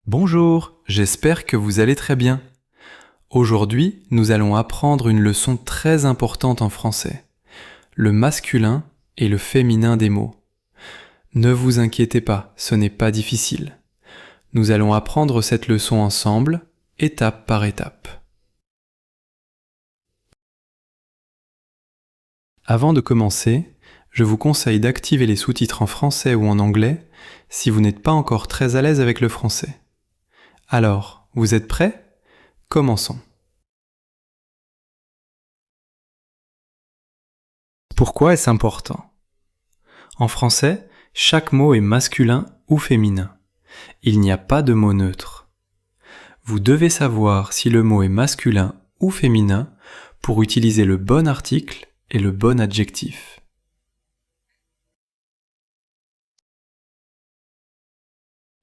Bonjour, j'espère que vous allez très bien. Aujourd'hui, nous allons apprendre une leçon très importante en français, le masculin et le féminin des mots. Ne vous inquiétez pas, ce n'est pas difficile. Nous allons apprendre cette leçon ensemble, étape par étape. Avant de commencer, je vous conseille d'activer les sous-titres en français ou en anglais si vous n'êtes pas encore très à l'aise avec le français. Alors, vous êtes prêts ? Commençons. Pourquoi est-ce important ? En français, chaque mot est masculin ou féminin. Il n'y a pas de mot neutre. Vous devez savoir si le mot est masculin ou féminin pour utiliser le bon article et le bon adjectif.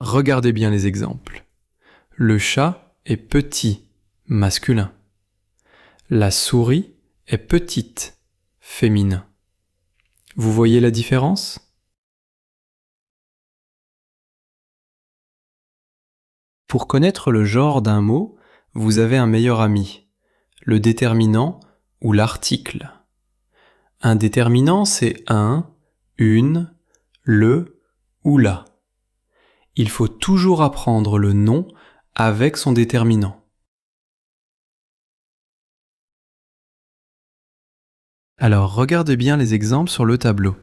Regardez bien les exemples. Le chat est petit, masculin. La souris est petite, féminin. Vous voyez la différence ? Pour connaître le genre d'un mot, vous avez un meilleur ami, le déterminant ou l'article. Un déterminant, c'est un, une, le ou la. Il faut toujours apprendre le nom avec son déterminant. Alors, regardez bien les exemples sur le tableau.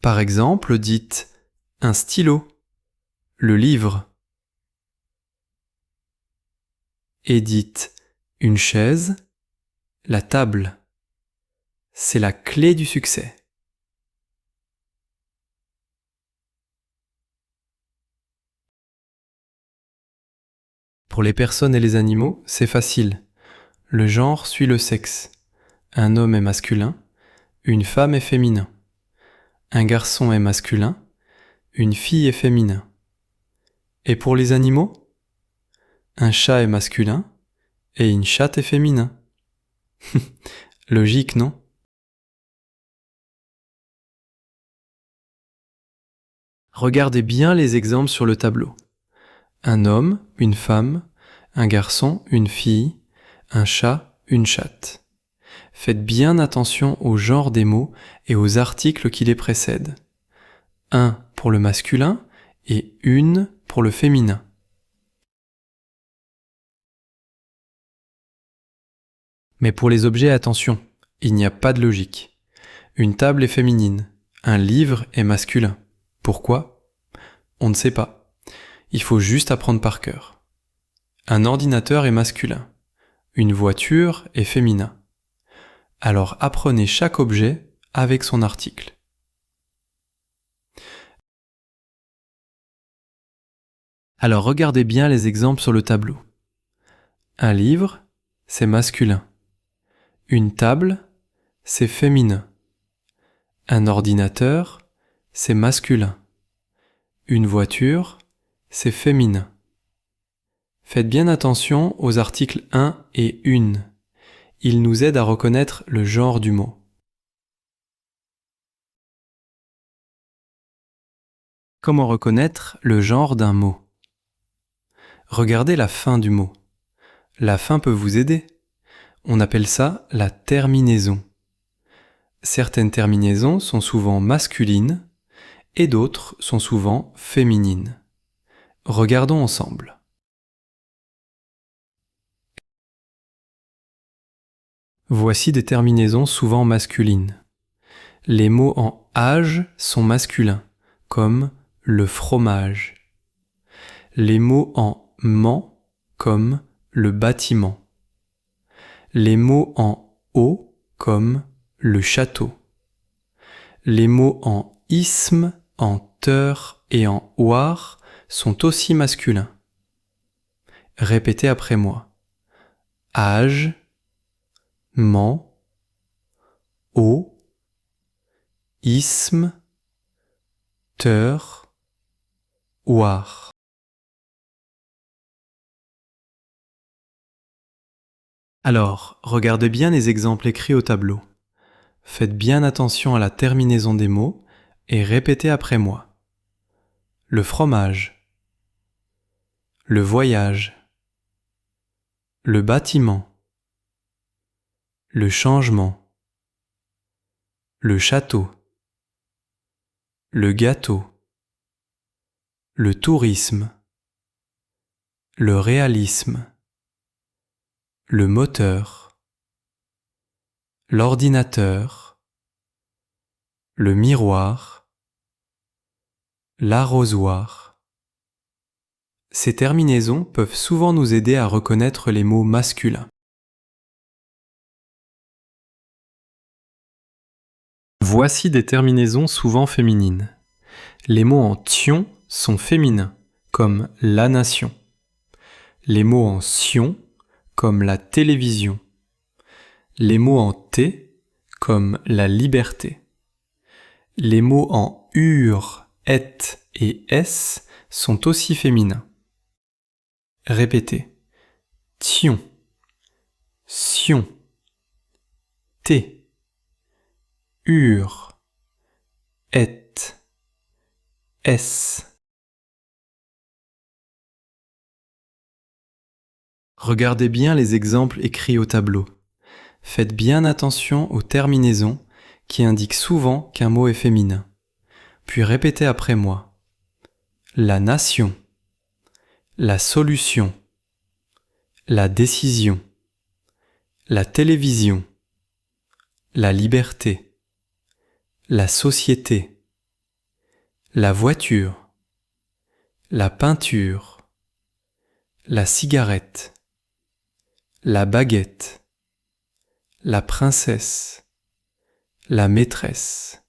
Par exemple, dites un stylo, le livre. Et dites une chaise, la table. C'est la clé du succès. Pour les personnes et les animaux, c'est facile. Le genre suit le sexe. Un homme est masculin, une femme est féminin. Un garçon est masculin, une fille est féminin. Et pour les animaux ? Un chat est masculin et une chatte est féminin. Logique, non ? Regardez bien les exemples sur le tableau. Un homme, une femme, un garçon, une fille, un chat, une chatte. Faites bien attention au genre des mots et aux articles qui les précèdent. Un pour le masculin et une pour le féminin. Mais pour les objets, attention, il n'y a pas de logique. Une table est féminine, un livre est masculin. Pourquoi ? On ne sait pas. Il faut juste apprendre par cœur. Un ordinateur est masculin, une voiture est féminin. Alors apprenez chaque objet avec son article. Alors regardez bien les exemples sur le tableau. Un livre, c'est masculin. Une table, c'est féminin. Un ordinateur, c'est masculin. Une voiture, c'est féminin. Faites bien attention aux articles 1 et une. Ils nous aident à reconnaître le genre du mot. Comment reconnaître le genre d'un mot ? Regardez la fin du mot. La fin peut vous aider. On appelle ça la terminaison. Certaines terminaisons sont souvent masculines et d'autres sont souvent féminines. Regardons ensemble. Voici des terminaisons souvent masculines. Les mots en âge sont masculins, comme le fromage. Les mots en ment, comme le bâtiment. Les mots en eau, comme le château. Les mots en isme, en teur et en oire sont aussi masculins. Répétez après moi. Âge, ment, eau, isme, teur, oire. Alors, regardez bien les exemples écrits au tableau. Faites bien attention à la terminaison des mots et répétez après moi. le fromage, le voyage, le bâtiment, le changement, le château, le gâteau, le tourisme, le réalisme, le moteur, l'ordinateur, le miroir, l'arrosoir. Ces terminaisons peuvent souvent nous aider à reconnaître les mots masculins. Voici des terminaisons souvent féminines. Les mots en tion sont féminins, comme la nation. Les mots en sion, comme la télévision. Les mots en t, comme la liberté. Les mots en ur, et et s sont aussi féminins. Répétez. Tion, sion, t, ur, et, s. Regardez bien les exemples écrits au tableau. Faites bien attention aux terminaisons qui indiquent souvent qu'un mot est féminin. Puis répétez après moi. La nation, la solution, la décision, la télévision, la liberté, la société, la voiture, la peinture, la cigarette, la baguette, la princesse, la maîtresse.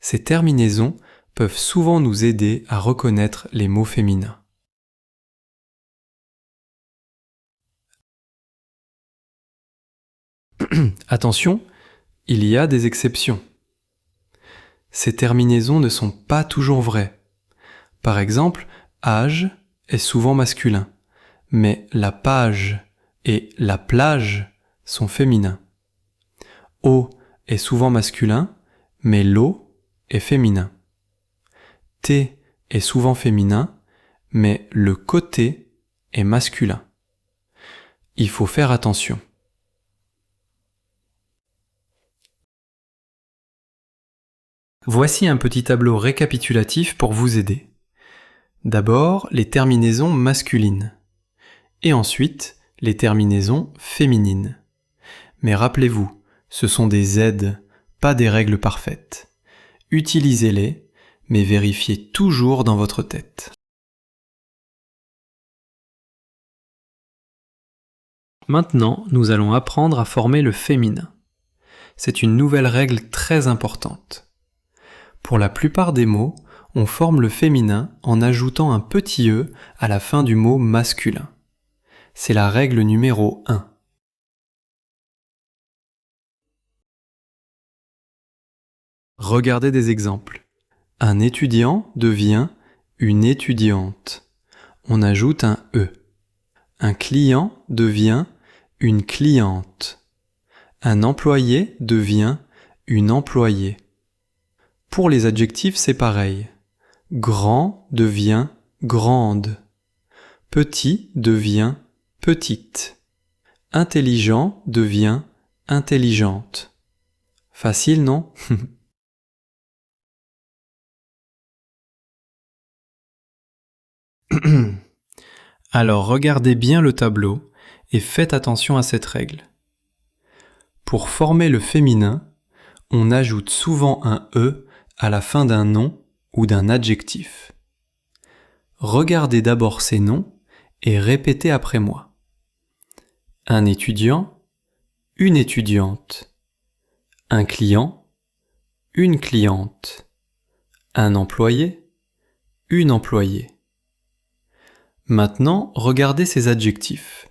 Ces terminaisons peuvent souvent nous aider à reconnaître les mots féminins. Attention, il y a des exceptions. Ces terminaisons ne sont pas toujours vraies. Par exemple, âge est souvent masculin, mais la page et la plage sont féminins. Eau est souvent masculin, mais l'eau est féminin. Thé est souvent féminin, mais le côté est masculin. Il faut faire attention. Voici un petit tableau récapitulatif pour vous aider. D'abord, les terminaisons masculines. Et ensuite, les terminaisons féminines. Mais rappelez-vous, ce sont des aides, pas des règles parfaites. Utilisez-les, mais vérifiez toujours dans votre tête. Maintenant, nous allons apprendre à former le féminin. C'est une nouvelle règle très importante. Pour la plupart des mots, on forme le féminin en ajoutant un petit e à la fin du mot masculin. C'est la règle numéro 1. Regardez des exemples. Un étudiant devient une étudiante. On ajoute un e. Un client devient une cliente. Un employé devient une employée. Pour les adjectifs, c'est pareil. Grand devient grande. Petit devient petite. Intelligent devient intelligente. Facile, non? Alors regardez bien le tableau et faites attention à cette règle. Pour former le féminin, on ajoute souvent un e à la fin d'un nom ou d'un adjectif. Regardez d'abord ces noms et répétez après moi. Un étudiant, une étudiante. Un client, une cliente. Un employé, une employée. Maintenant, regardez ces adjectifs.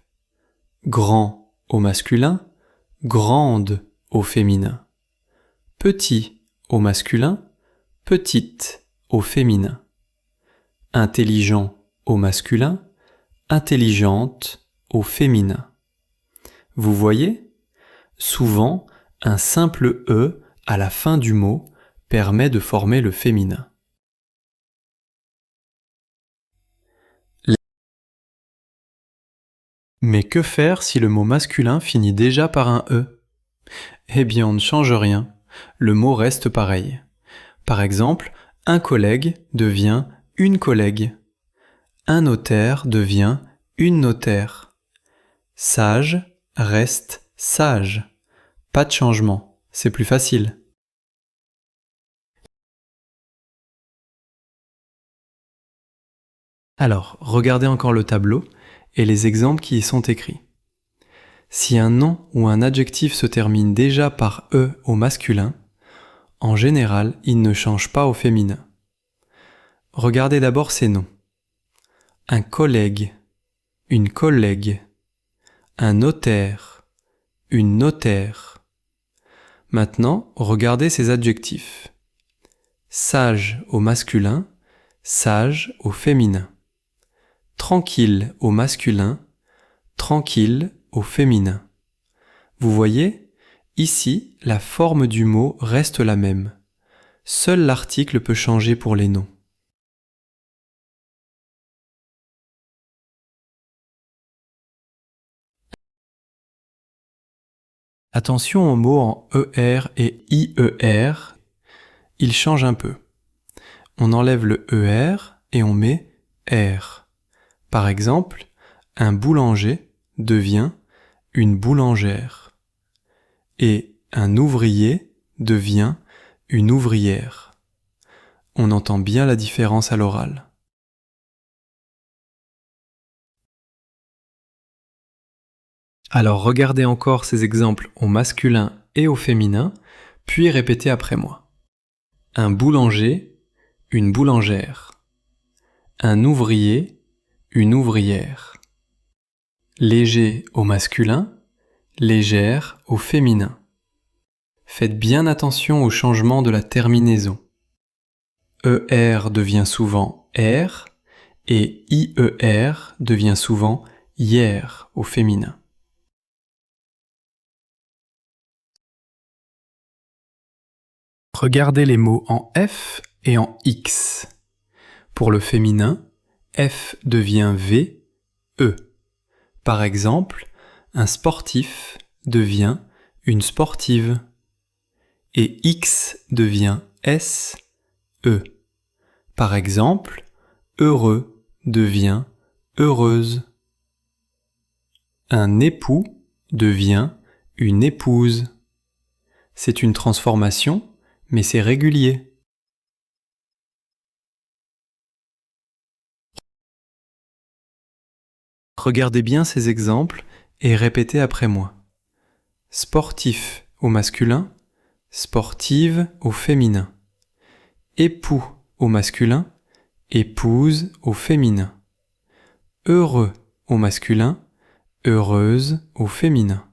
Grand au masculin, grande au féminin. Petit au masculin, petite au féminin. Intelligent au masculin, intelligente au féminin. Vous voyez? Souvent, un simple e à la fin du mot permet de former le féminin. Mais que faire si le mot masculin finit déjà par un E? Eh bien, on ne change rien. Le mot reste pareil. Par exemple, un collègue devient une collègue. Un notaire devient une notaire. Sage reste sage. Pas de changement, c'est plus facile. Alors, regardez encore le tableau et les exemples qui y sont écrits. Si un nom ou un adjectif se termine déjà par E au masculin, en général, il ne change pas au féminin. Regardez d'abord ces noms. Un collègue, une collègue, un notaire, une notaire. Maintenant, regardez ces adjectifs. Sage au masculin, sage au féminin. Tranquille au masculin, tranquille au féminin. Vous voyez, ici, la forme du mot reste la même. Seul l'article peut changer pour les noms. Attention aux mots en ER et IER, ils changent un peu. On enlève le ER et on met R. Par exemple, un boulanger devient une boulangère. Et un ouvrier devient une ouvrière. On entend bien la différence à l'oral. Alors regardez encore ces exemples au masculin et au féminin, puis répétez après moi. Un boulanger, une boulangère. Un ouvrier, une ouvrière. Léger au masculin, légère au féminin. Faites bien attention au changement de la terminaison. ER devient souvent R et IER devient souvent hier au féminin. Regardez les mots en F et en X. Pour le féminin, F devient V, E. Par exemple, un sportif devient une sportive. Et X devient S, E. Par exemple, heureux devient heureuse. Un époux devient une épouse. C'est une transformation, mais c'est régulier. Regardez bien ces exemples et répétez après moi. Sportif au masculin, sportive au féminin. Époux au masculin, épouse au féminin. Heureux au masculin, heureuse au féminin.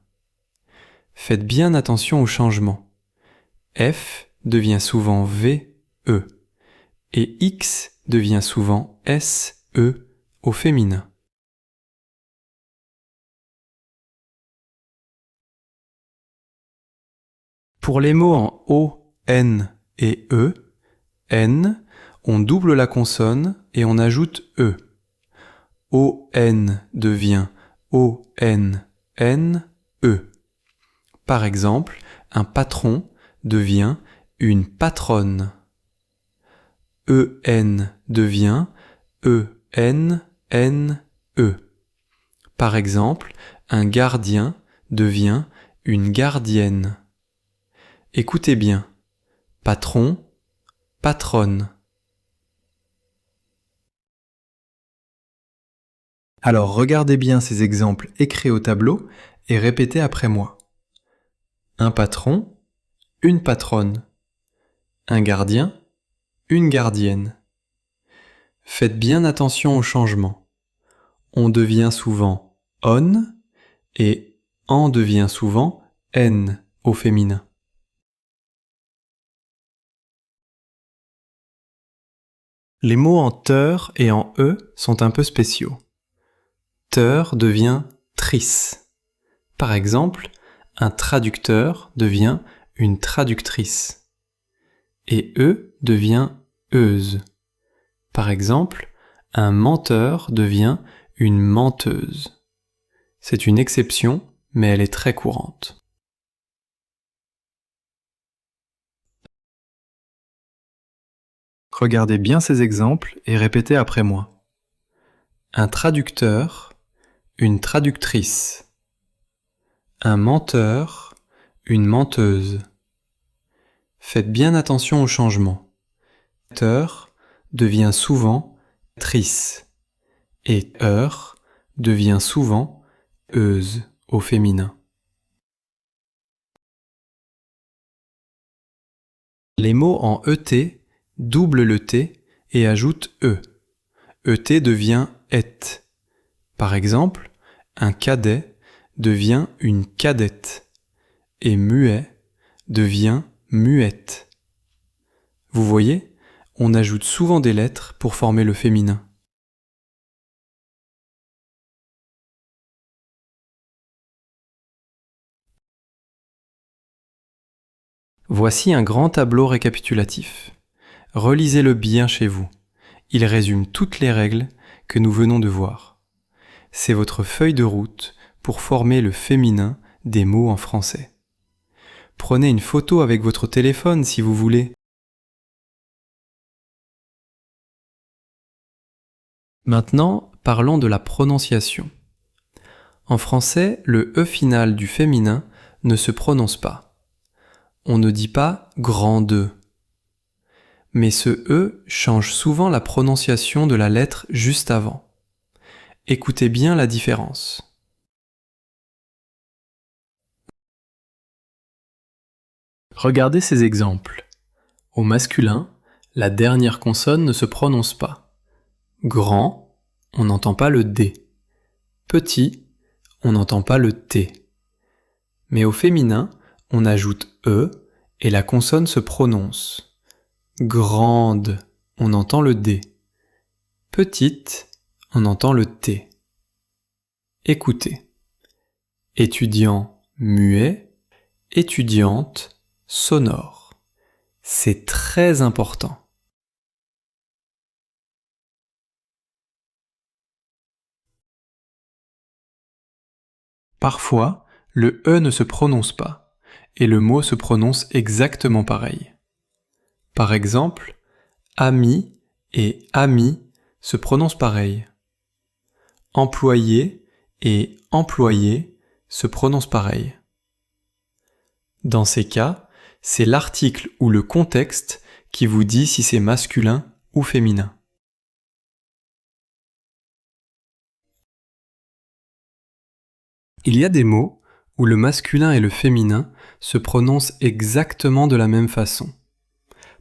Faites bien attention au changement. F devient souvent V, E, et X devient souvent S, E au féminin. Pour les mots en O, N et E, N, on double la consonne et on ajoute E. O-N devient O-N-N-E. Par exemple, un patron devient une patronne. E-N devient E-N-N-E. Par exemple, un gardien devient une gardienne. Écoutez bien. Patron, patronne. Alors regardez bien ces exemples écrits au tableau et répétez après moi. Un patron, une patronne. Un gardien, une gardienne. Faites bien attention au changement. On devient souvent on et en devient souvent n au féminin. Les mots en teur et en e sont un peu spéciaux. Teur devient trice. Par exemple, un traducteur devient une traductrice. Et e devient euse. Par exemple, un menteur devient une menteuse. C'est une exception, mais elle est très courante. Regardez bien ces exemples et répétez après moi. Un traducteur, une traductrice. Un menteur, une menteuse. Faites bien attention aux changements. Menteur devient souvent trice et heure devient souvent euse au féminin. Les mots en ET doublent le T et ajoutent E. ET devient et. Par exemple, un cadet devient une cadette et muet devient muette. Vous voyez, on ajoute souvent des lettres pour former le féminin. Voici un grand tableau récapitulatif. Relisez-le bien chez vous. Il résume toutes les règles que nous venons de voir. C'est votre feuille de route pour former le féminin des mots en français. Prenez une photo avec votre téléphone si vous voulez. Maintenant, parlons de la prononciation. En français, le E final du féminin ne se prononce pas. On ne dit pas « grande ». Mais ce E change souvent la prononciation de la lettre juste avant. Écoutez bien la différence. Regardez ces exemples. Au masculin, la dernière consonne ne se prononce pas. Grand, on n'entend pas le D. Petit, on n'entend pas le T. Mais au féminin, on ajoute E et la consonne se prononce. Grande, on entend le D. Petite, on entend le T. Écoutez. Étudiant, muet. Étudiante, sonore. C'est très important. Parfois, le E ne se prononce pas, et le mot se prononce exactement pareil. Par exemple, ami et ami se prononcent pareil. Employé et employé se prononcent pareil. Dans ces cas, c'est l'article ou le contexte qui vous dit si c'est masculin ou féminin. Il y a des mots où le masculin et le féminin se prononcent exactement de la même façon.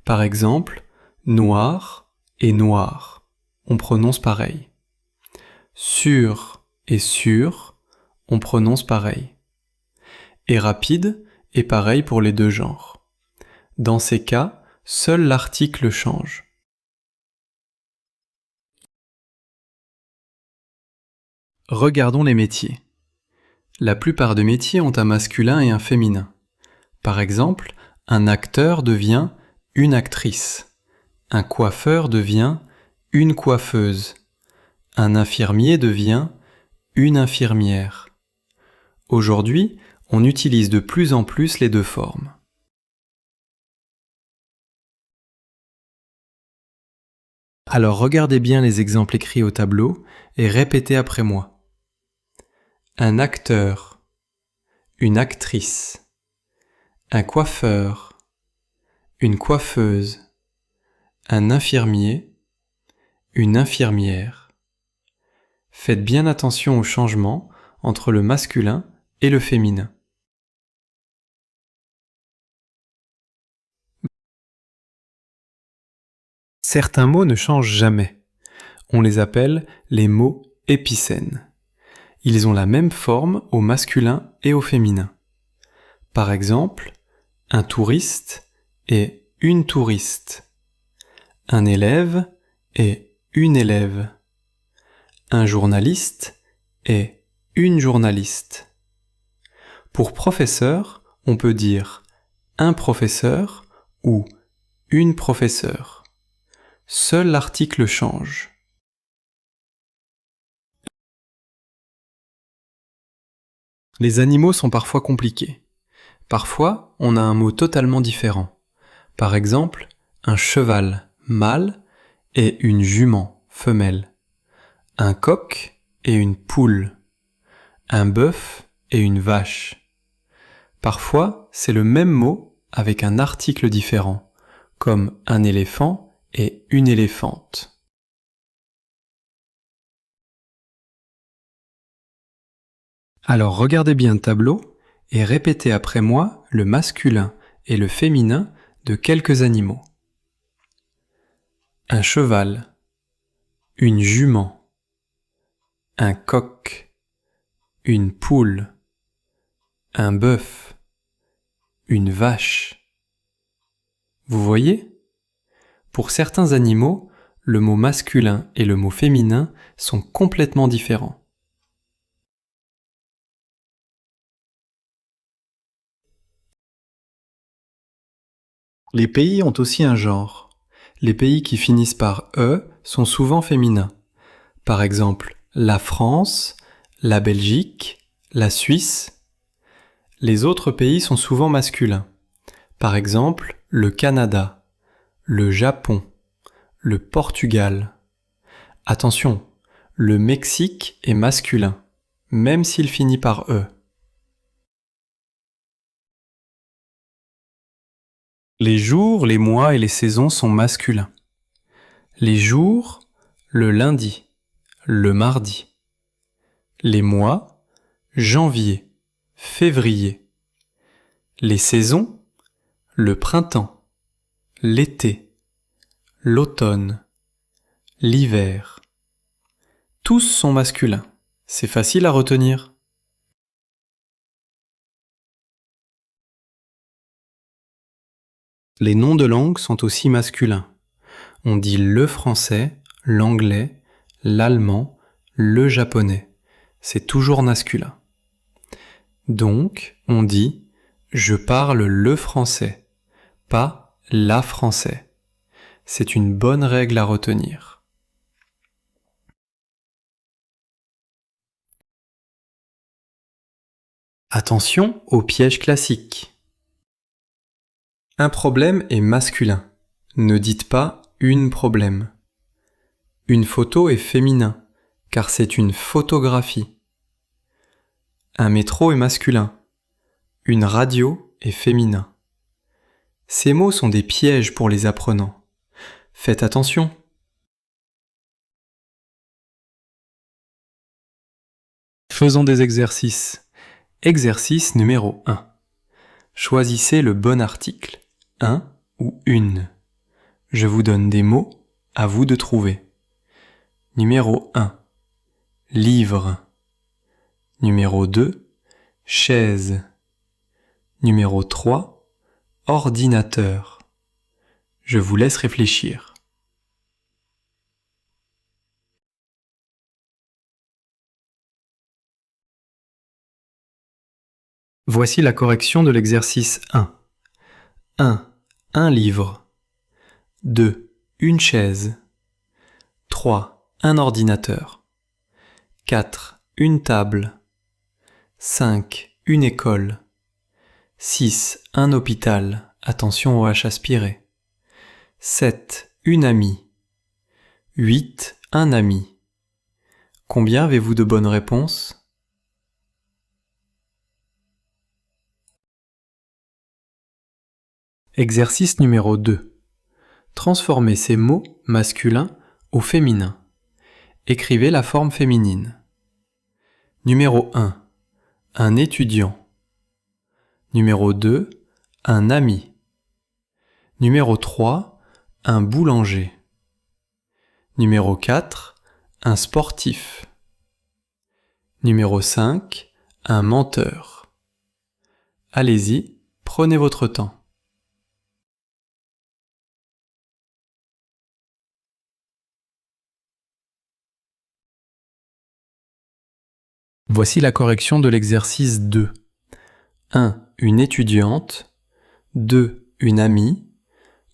Par exemple, noir et noir, on prononce pareil. Sûr et sûr, on prononce pareil. Et rapide est pareil pour les deux genres. Dans ces cas, seul l'article change. Regardons les métiers. La plupart des métiers ont un masculin et un féminin. Par exemple, un acteur devient une actrice. Un coiffeur devient une coiffeuse. Un infirmier devient une infirmière. Aujourd'hui, on utilise de plus en plus les deux formes. Alors regardez bien les exemples écrits au tableau et répétez après moi. Un acteur, une actrice, un coiffeur, une coiffeuse, un infirmier, une infirmière. Faites bien attention aux changements entre le masculin et le féminin. Certains mots ne changent jamais. On les appelle les mots épicènes. Ils ont la même forme au masculin et au féminin. Par exemple, un touriste et une touriste. Un élève et une élève. Un journaliste et une journaliste. Pour professeur, on peut dire un professeur ou une professeure. Seul l'article change. Les animaux sont parfois compliqués. Parfois, on a un mot totalement différent. Par exemple, un cheval, mâle, et une jument, femelle. Un coq et une poule. Un bœuf et une vache. Parfois, c'est le même mot avec un article différent, comme un éléphant et une éléphante. Alors regardez bien le tableau et répétez après moi le masculin et le féminin de quelques animaux. Un cheval, une jument, un coq, une poule, un bœuf, une vache. Vous voyez ? Pour certains animaux, le mot masculin et le mot féminin sont complètement différents. Les pays ont aussi un genre. Les pays qui finissent par E sont souvent féminins. Par exemple, la France, la Belgique, la Suisse. Les autres pays sont souvent masculins. Par exemple, le Canada, le Japon, le Portugal. Attention, le Mexique est masculin, même s'il finit par E. Les jours, les mois et les saisons sont masculins. Les jours, le lundi, le mardi. Les mois, janvier, février. Les saisons, le printemps, l'été, l'automne, l'hiver. Tous sont masculins. C'est facile à retenir. Les noms de langue sont aussi masculins. On dit le français, l'anglais, l'allemand, le japonais. C'est toujours masculin. Donc, on dit « je parle le français », pas « la français ». C'est une bonne règle à retenir. Attention au piège classique. Un problème est masculin. Ne dites pas une problème. Une photo est féminin, car c'est une photographie. Un métro est masculin. Une radio est féminin. Ces mots sont des pièges pour les apprenants. Faites attention. Faisons des exercices. Exercice numéro 1. Choisissez le bon article, un ou une. Je vous donne des mots, à vous de trouver. Numéro 1. Livre. Numéro 2. Chaise. Numéro 3. Ordinateur. Je vous laisse réfléchir. Voici la correction de l'exercice 1. 1. Un livre. 2. Une chaise. 3. Un ordinateur. 4. Une table. 5. Une école. 6. Un hôpital. Attention au H aspiré. 7. Une amie. 8. Un ami. Combien avez-vous de bonnes réponses ? Exercice numéro 2. Transformez ces mots masculins au féminin. Écrivez la forme féminine. Numéro 1. Un étudiant. Numéro 2. Un ami. Numéro 3. Un boulanger. Numéro 4. Un sportif. Numéro 5. Un menteur. Allez-y, prenez votre temps. Voici la correction de l'exercice 2. 1. Une étudiante. 2. Une amie.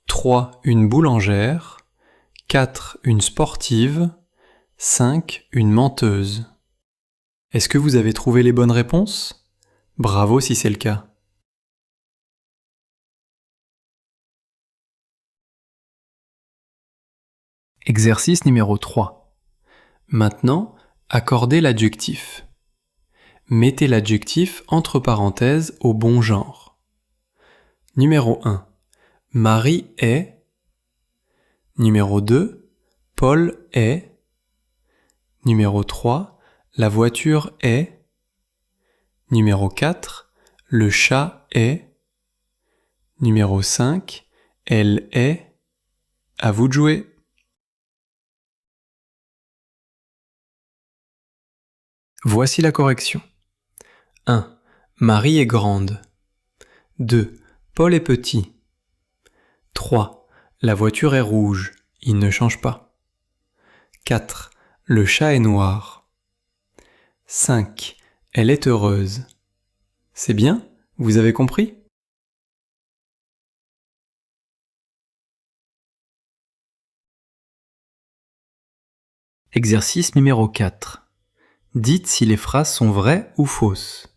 3. Une boulangère. 4. Une sportive. 5. Une menteuse. Est-ce que vous avez trouvé les bonnes réponses ? Bravo si c'est le cas. Exercice numéro 3. Maintenant, accordez l'adjectif. Mettez l'adjectif entre parenthèses au bon genre. Numéro 1. Marie est. Numéro 2. Paul est. Numéro 3. La voiture est. Numéro 4. Le chat est. Numéro 5. Elle est. À vous de jouer. Voici la correction. 1. Marie est grande. 2. Paul est petit. 3. La voiture est rouge. Il ne change pas. 4. Le chat est noir. 5. Elle est heureuse. C'est bien? Vous avez compris? Exercice numéro 4. Dites si les phrases sont vraies ou fausses.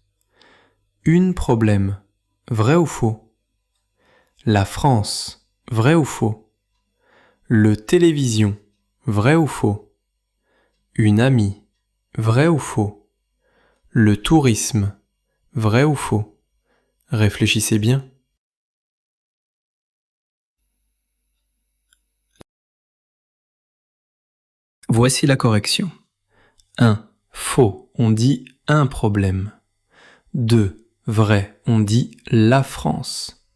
Une problème. Vrai ou faux? La France. Vrai ou faux? Le télévision. Vrai ou faux? Une amie. Vrai ou faux? Le tourisme. Vrai ou faux? Réfléchissez bien. Voici la correction. 1. Faux, on dit un problème. 2. Vrai, on dit la France.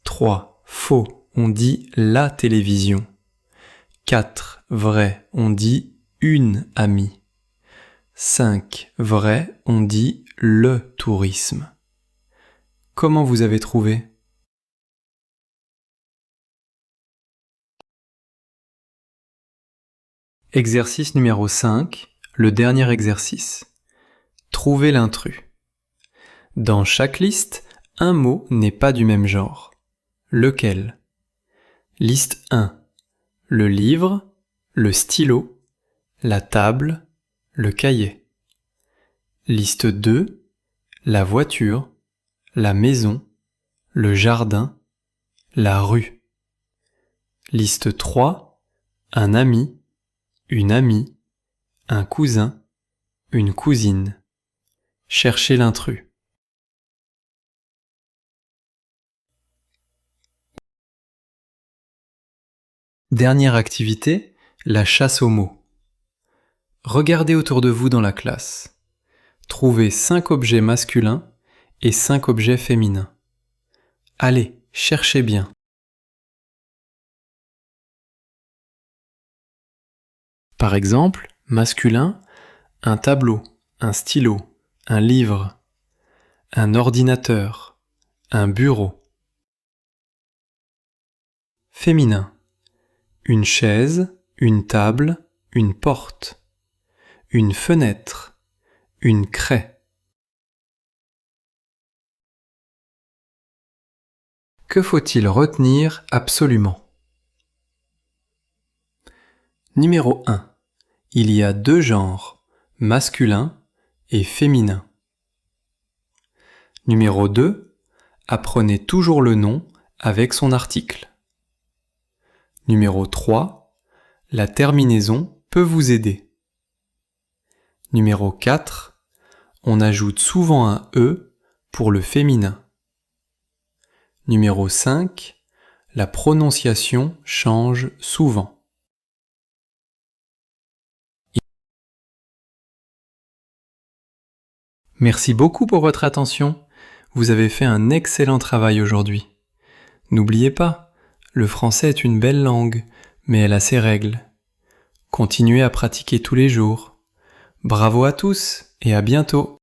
3. Faux, on dit la télévision. 4. Vrai, on dit une amie. 5. Vrai, on dit le tourisme. Comment vous avez trouvé? Exercice numéro 5, le dernier exercice. Trouvez l'intrus. Dans chaque liste, un mot n'est pas du même genre. Lequel? Liste 1. Le livre, le stylo, la table, le cahier. Liste 2. La voiture, la maison, le jardin, la rue. Liste 3. Un ami, une amie, un cousin, une cousine. Cherchez l'intrus. Dernière activité, la chasse aux mots. Regardez autour de vous dans la classe. Trouvez 5 objets masculins et 5 objets féminins. Allez, cherchez bien. Par exemple, masculin, un tableau, un stylo, un livre, un ordinateur, un bureau. Féminin, une chaise, une table, une porte, une fenêtre, une craie. Que faut-il retenir absolument? Numéro 1. Il y a 2 genres, masculin et féminin. Numéro 2. Apprenez toujours le nom avec son article. Numéro 3. La terminaison peut vous aider. Numéro 4. On ajoute souvent un E pour le féminin. Numéro 5. La prononciation change souvent. Merci beaucoup pour votre attention. Vous avez fait un excellent travail aujourd'hui. N'oubliez pas, le français est une belle langue, mais elle a ses règles. Continuez à pratiquer tous les jours. Bravo à tous et à bientôt.